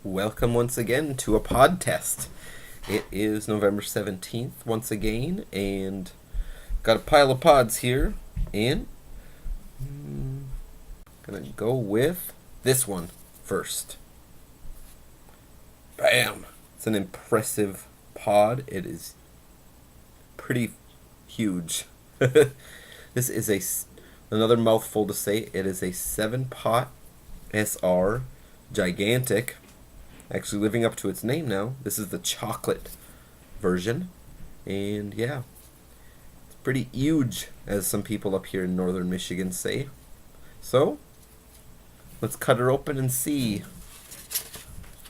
Welcome once again to a pod test. It is November 17th once again, and got a pile of pods here, and gonna go with this one first. Bam! It's an impressive pod. It is pretty huge. This is another mouthful to say. It is a 7-pot SR gigantic. Actually living up to its name now. This is the chocolate version. And yeah, it's pretty huge, as some people up here in northern Michigan say. So, let's cut her open and see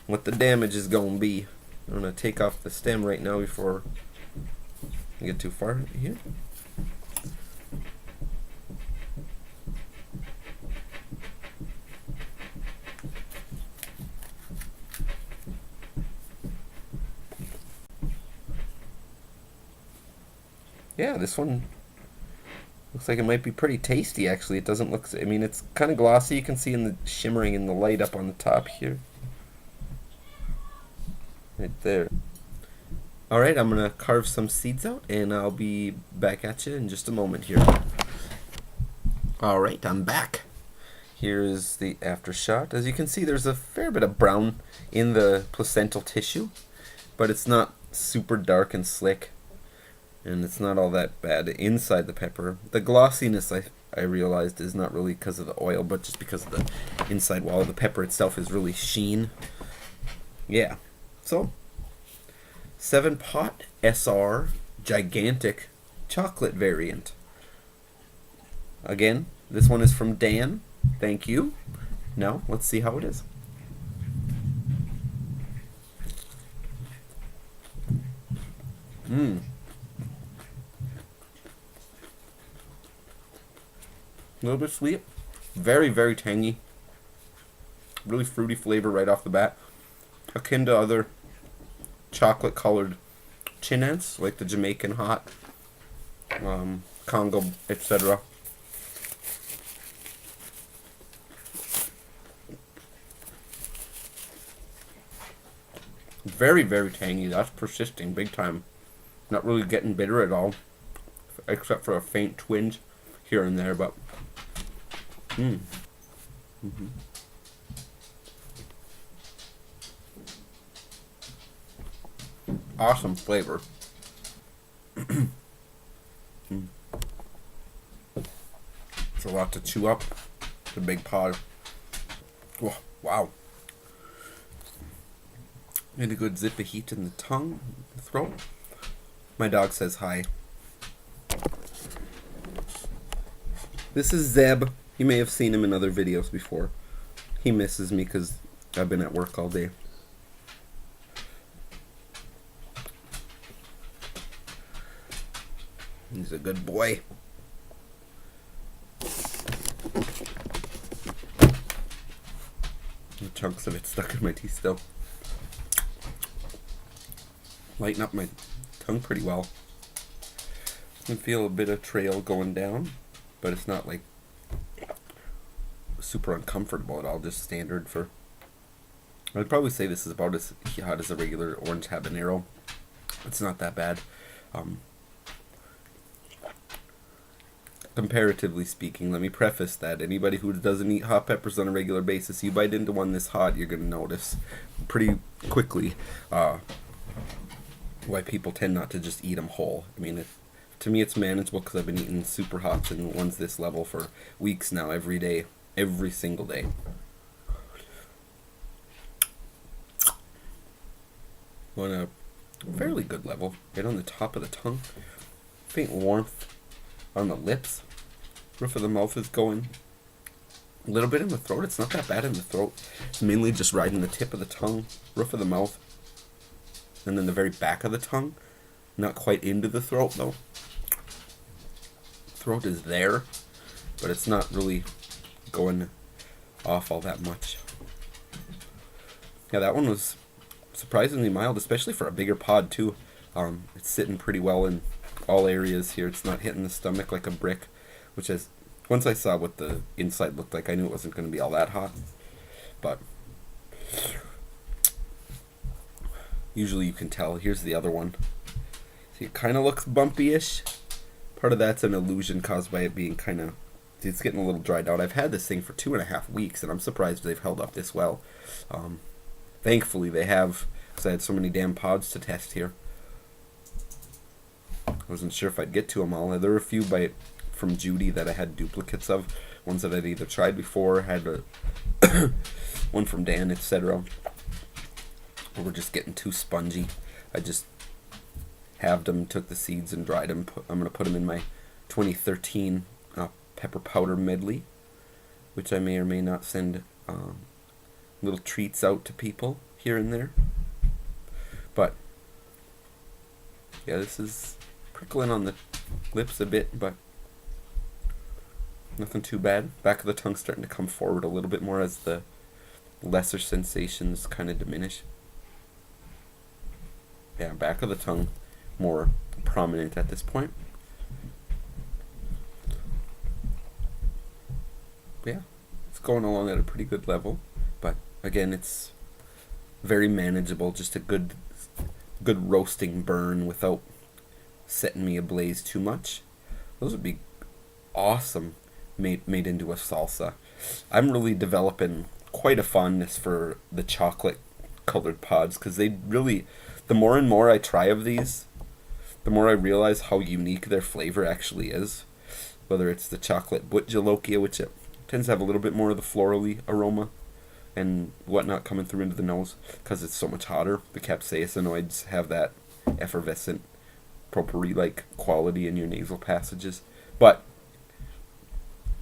what the damage is going to be. I'm going to take off the stem right now before I get too far here. Yeah, this one looks like it might be pretty tasty, actually. It doesn't look... I mean, it's kind of glossy. You can see in the shimmering in the light up on the top here. Right there. Alright, I'm going to carve some seeds out, and I'll be back at you in just a moment here. Alright, I'm back. Here's the after shot. As you can see, there's a fair bit of brown in the placental tissue, but it's not super dark and slick. And it's not all that bad inside the pepper. The glossiness, I realized, is not really because of the oil, but just because of the inside wall. The pepper itself is really sheen. Yeah. So, 7-pot SR gigantic chocolate variant. Again, this one is from Dan. Thank you. Now, let's see how it is. A little bit sweet, very, very tangy, really fruity flavor right off the bat, akin to other chocolate colored chin ants like the Jamaican hot, Congo, etc. Very, very tangy. That's persisting big time. Not really getting bitter at all, except for a faint twinge here and there, but awesome flavor. It's a lot to chew up. It's a big pod. Oh, wow. Need a good zip of heat in the tongue, the throat. My dog says hi. This is Zeb. You may have seen him in other videos before. He misses me because I've been at work all day. He's a good boy. The chunks of it stuck in my teeth still. Lighten up my tongue pretty well. I can feel a bit of trail going down, but it's not like super uncomfortable at all, just standard for... I'd probably say this is about as hot as a regular orange habanero. It's not that bad. Comparatively speaking, let me preface that anybody who doesn't eat hot peppers on a regular basis, you bite into one this hot, you're going to notice pretty quickly why people tend not to just eat them whole. I mean, to me it's manageable because I've been eating super hots and ones this level for weeks now, every day. Every single day. On a fairly good level, right on the top of the tongue. Faint warmth on the lips. Roof of the mouth is going. A little bit in the throat. It's not that bad in the throat. It's mainly just riding the tip of the tongue, roof of the mouth, and then the very back of the tongue. Not quite into the throat though. Throat is there, but it's not really going off all that much. Yeah, that one was surprisingly mild, especially for a bigger pod too. It's sitting pretty well in all areas here. It's not hitting the stomach like a brick, which is, once I saw what the inside looked like, I knew it wasn't going to be all that hot. But Usually you can tell. Here's the other one. See, it kind of looks bumpy-ish. Part of that's an illusion caused by it being kind of... It's getting a little dried out. I've had this thing for 2.5 weeks, and I'm surprised they've held up this well. Thankfully, they have, because I had so many damn pods to test here. I wasn't sure if I'd get to them all. There were a few from Judy that I had duplicates of. Ones that I'd either tried before, had a one from Dan, etc. Or were just getting too spongy. I just halved them, took the seeds, and dried them. I'm going to put them in my 2013 pepper powder medley, which I may or may not send little treats out to people here and there. But yeah, this is prickling on the lips a bit, but nothing too bad. Back of the tongue starting to come forward a little bit more as the lesser sensations kind of diminish. Yeah, back of the tongue more prominent at this point. Yeah, it's going along at a pretty good level, but again, it's very manageable. Just a good roasting burn without setting me ablaze too much. Those would be awesome made into a salsa. I'm really developing quite a fondness for the chocolate colored pods, because they really, the more and more I try of these, the more I realize how unique their flavor actually is. Whether it's the chocolate Dshlogg, which it tends to have a little bit more of the florally aroma and whatnot coming through into the nose because it's so much hotter. The capsaicinoids have that effervescent potpourri-like quality in your nasal passages. But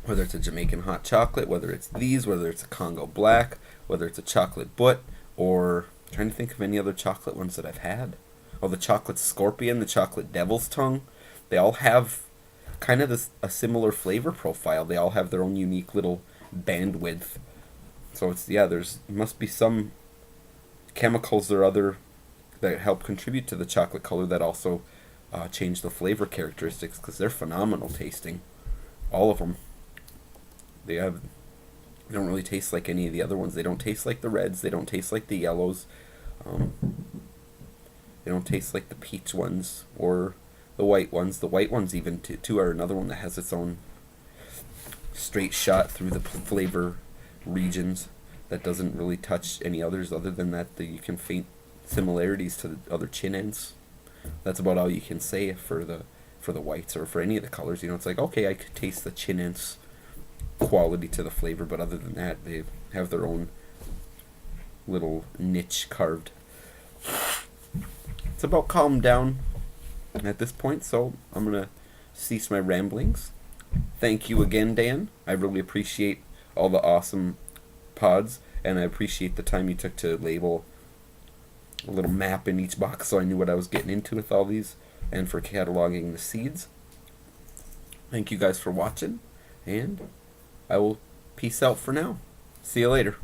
whether it's a Jamaican hot chocolate, whether it's these, whether it's a Congo Black, whether it's a chocolate butt, or I'm trying to think of any other chocolate ones that I've had. Oh, the chocolate scorpion, the chocolate devil's tongue, they all have kind of a similar flavor profile. They all have their own unique little bandwidth. So it's, yeah, must be some chemicals or other that help contribute to the chocolate color that also change the flavor characteristics, because they're phenomenal tasting. All of them. They don't really taste like any of the other ones. They don't taste like the reds. They don't taste like the yellows. They don't taste like the peach ones or the white ones. The white ones even too are another one that has its own straight shot through the flavor regions that doesn't really touch any others other than that you can faint similarities to the other chin ends. That's about all you can say for the whites or for any of the colors. You know, it's like, okay, I could taste the chin ends quality to the flavor, but other than that, they have their own little niche carved. It's about calmed down at this point, so I'm gonna cease my ramblings. Thank you again, Dan. I really appreciate all the awesome pods, and I appreciate the time you took to label a little map in each box so I knew what I was getting into with all these, and for cataloging the seeds. Thank you guys for watching, and I will peace out for now. See you later.